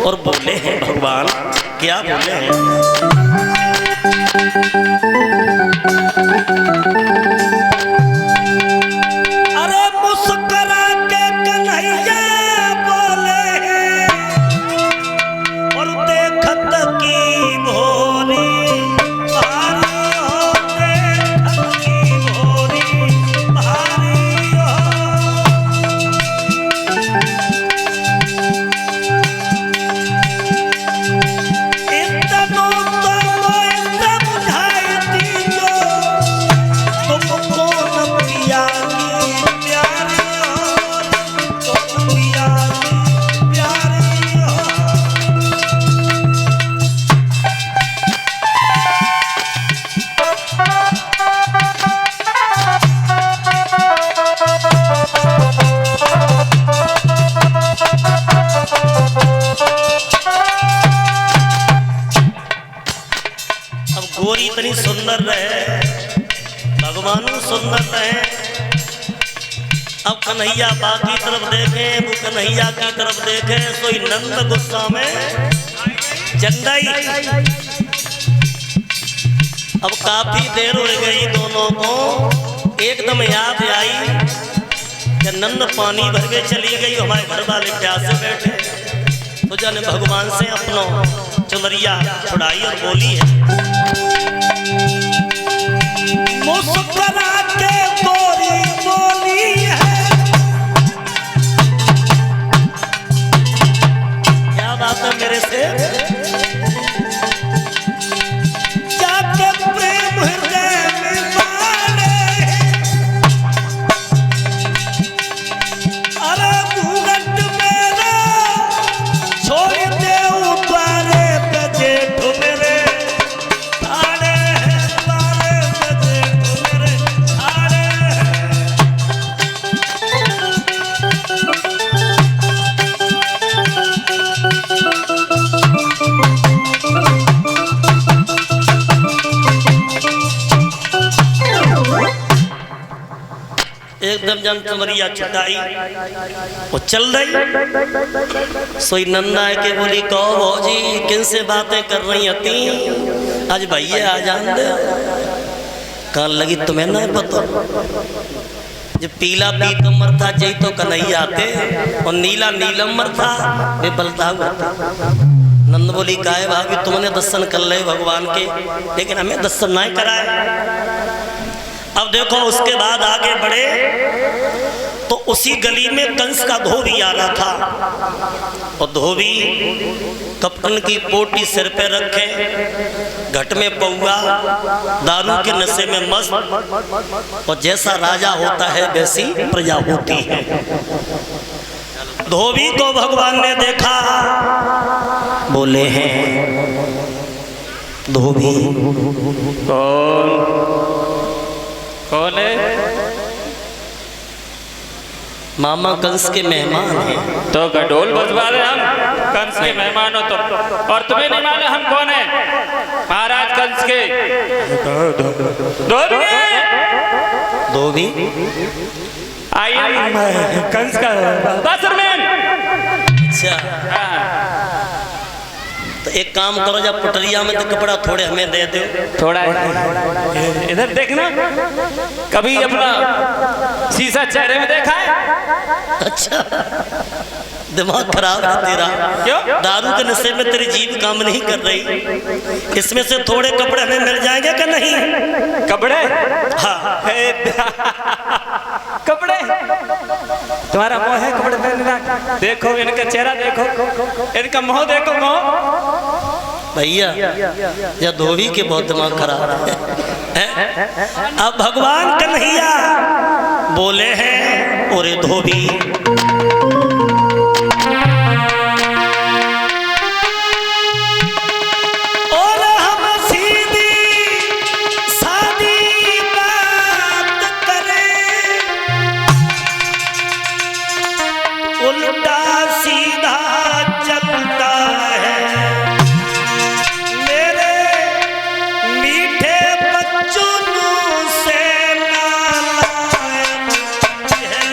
और बोले हैं भगवान, क्या बोले हैं? अरे मुस्कुरा के कन्हैया बोले हैं और देखत की भोरी भारी हो, देखत की भोरी भारी हो। इतनों तो मैं समझाई दीजो, तुमको न पिया की प्यारी हो, तुम पिया की प्यारी हो। अब गोरी इतनी सुंदर रहे, भगवान सुंदर रहे। अब कन्हैया बाकी तरफ देखे, वो कन्हैया की तरफ देखे, तो नंद गुस्सा में चंदाई। अब काफी देर हो गई दोनों को, एकदम याद आई कि नंद पानी भर के चली गई, हमारे घर वाले प्यासे बैठे। तो जाने भगवान से अपनो चुनरिया छुड़ाई और बोली है, मुस्कुरा के गोरी बोली है। क्या बात है मेरे से? जाके प्रेम हृदय में माने, अरे घूंघट मेरा छोड़ दे ऊपरे पे जेठ मेरे आड़े, तारे पे जेठ मेरे आड़े। एकदम जन चुनरिया छुटाई वो चल रही। सोई नंदा है के बोली, कहो भौजी किन से बातें कर रही हती, आज भैया आ जान दे। कहाँ लगी तुम्हें ना पता, जो पीला पीतम्बर था जय तो कन्हैया आते, और नीला नीलम्बर था वे बलता हुआ था। नंद बोली, काहे भाभी तुमने दर्शन कर ले भगवान के, लेकिन हमें दर्शन ना कराए। अब देखो उसके बाद आगे बढ़े तो उसी गली में कंस का धोबी आ रहा था, और धोबी कप्तान की पोटी सिर पे रखे, घट में पौआ, दारू के नशे में मस्त, और जैसा राजा होता है वैसी प्रजा होती है। धोबी को भगवान ने देखा, बोले हैं धोबी कौन है? मामा कंस के मेहमान हैं। तो गडोल बजवा रहे हम, कंस के मेहमान हो तो, और तुम्हें नहीं मालूम हम कौन है? महाराज कंस के धोबी आइए, कंस का बासरमैन। अच्छा, तो एक काम करो, जब पटरिया में तो कपड़ा थोड़े हमें दे दो। थोड़ा इधर देखना, कभी अपना शीशा चेहरे में देखा है? अच्छा, दिमाग खराब है तेरा। क्यों? दारू के नशे में तेरी जीभ काम नहीं कर रही। इसमें से थोड़े कपड़े हमें मिल जाएंगे कि नहीं? कपड़े? हाँ। कपड़े तुम्हारा मुंह है कपड़े पहनने का? देखो इनका चेहरा, देखो इनका मुंह, देखो मुंह। भैया या धोबी के बहुत दिमाग खराब है। अब भगवान कन्हैया बोले हैं, और धोबी उल्टा सीधा चलता है, मेरे मीठे बच्चों से नालायक चलता है।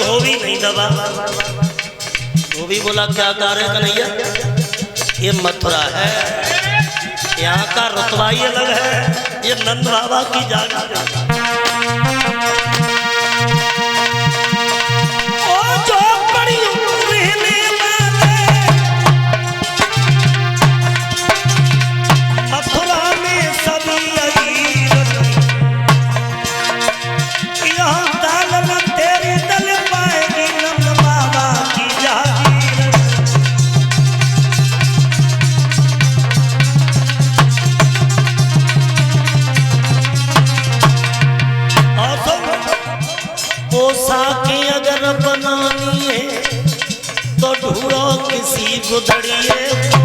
धोबी नहीं दबा। धोबी बोला क्या कार्य कन्हैया, ये मथुरा है, यहाँ का रुतबा ही अलग है, ये नंद बाबा की जगह। ओ जो बड़ी रहने वाले मथुरा में सभी अहीर, यहाँ दालन तेरी दल पाएगी नंद बाबा की जागीर। पोशाकें अगर बनानी है तो ढूंढो किसी गुदड़िए को,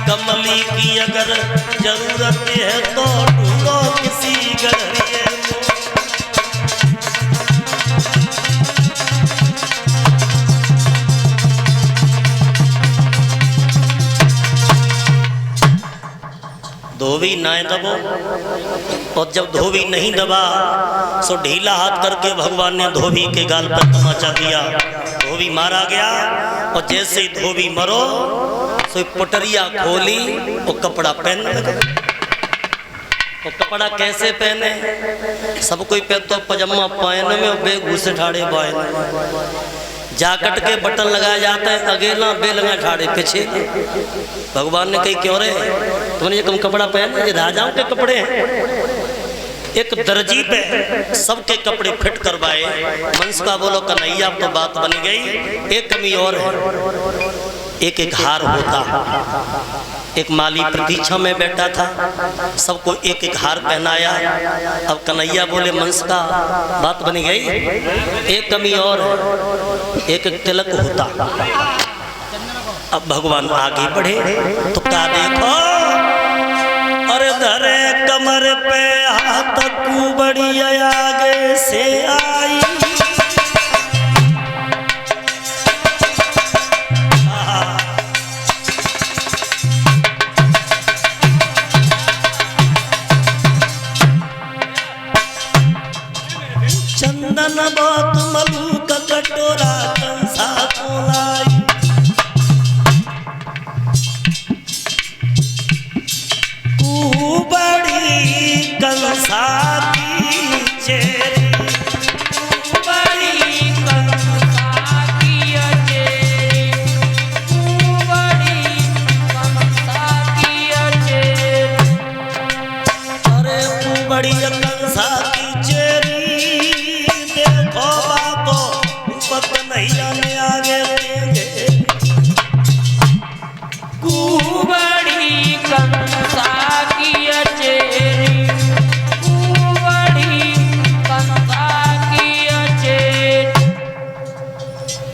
कमली की अगर जरूरत है तो ढूंढो किसी गड़िए को। धोबी ना दबो, और जब धोबी नहीं दबा सो ढीला हाथ करके भगवान ने धोबी के गाल पर तमाचा दिया। धोबी मारा गया और जैसे ही धोबी मरो सो पटरिया खोली और कपड़ा पहनने लगा। और कपड़ा कैसे पहने, सब कोई पहनता पजामा पहने में और बेगू से ठाड़े बाएं, जाकट के बटन लगाए जाते हैं, अगेला बेलगा ठाड़े पीछे। भगवान ने कही क्यों रे तुमने ये कम कपड़ा पहना, ये राजाओं के कपड़े हैं। एक दर्जी पे सबके कपड़े फिट करवाए। मंस का बोलो कन्हैया तो बात बन गई, एक कमी और है, एक एक हार होता। एक माली प्रतीक्षा में बैठा था, सबको एक एक हार पहनाया। अब कन्हैया बोले मंस का बात बन गई, एक कमी और है, एक एक तिलक होता। अब भगवान आगे बढ़े तो क्या देखो, अरे धरे कमर पे हाथ कुबड़ी आगे से आई। चंदन बहुत मलू का कटोरा कंसा को लाई। कुबड़ी कंसा की चेरी, कुबड़ी कंसा की चेरी, कुबड़ी कंसा की चेरी। अरे कुबड़ी कंसा की चेरी देखो बाको पत नहीं आने आगे देंगे। कुबड़ी कंसा की चेरी, कुबड़ी कंसा की चेरी।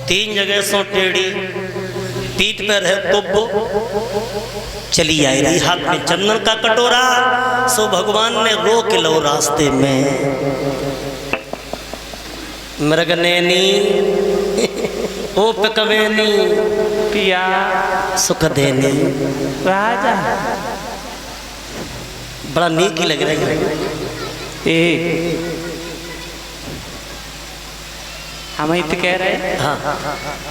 तीन जगह सो टेढ़ी, पीठ पर है कुब्बो, चली आई रही हाथ में चंदन का कटोरा। सो भगवान ने रोक लो रास्ते में, मृगनैनी ओ पकवेनी पिया सुख देनी। राजा बड़ा नीक ही लग रही है। ए हम ही तो कह रहे, हाँ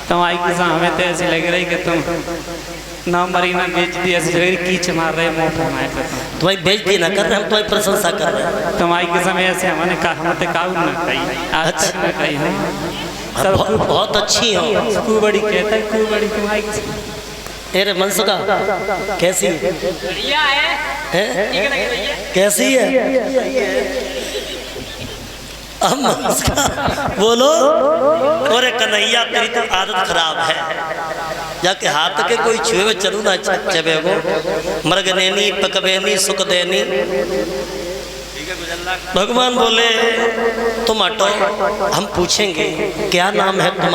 तुम्हारी किस्म हमें तो ऐसी लग रही कि तुम नौ मरीना बेच दिया, ऐसी लग रही कीच मार रहे मुंह पे हमारे पे। तुम्हारी बेइज्जती ना कर रहे, हम तुम्हारी प्रशंसा कर रहे हैं। तुम्हारी किस्म ऐसे हमने कहा, हम तो काबू ना कही, आज तक ना कही है। सब बहुत अच्छी हो। कुबड़ी कहता है, कुबड़ी तुम्हारी किस्म। तेरे मनसुका कैसी है? बढ़िया है, कैसी है? अब मनसुका बोलो, अरे कन्हैया तेरी तो आदत खराब है, जाके हाथ के कोई छुए में चलू ना चबेगो। मृगनैनी पकवेनी सुख देनी। भगवान बोले तुम हटो, हम पूछेंगे क्या नाम है तुम्हारा।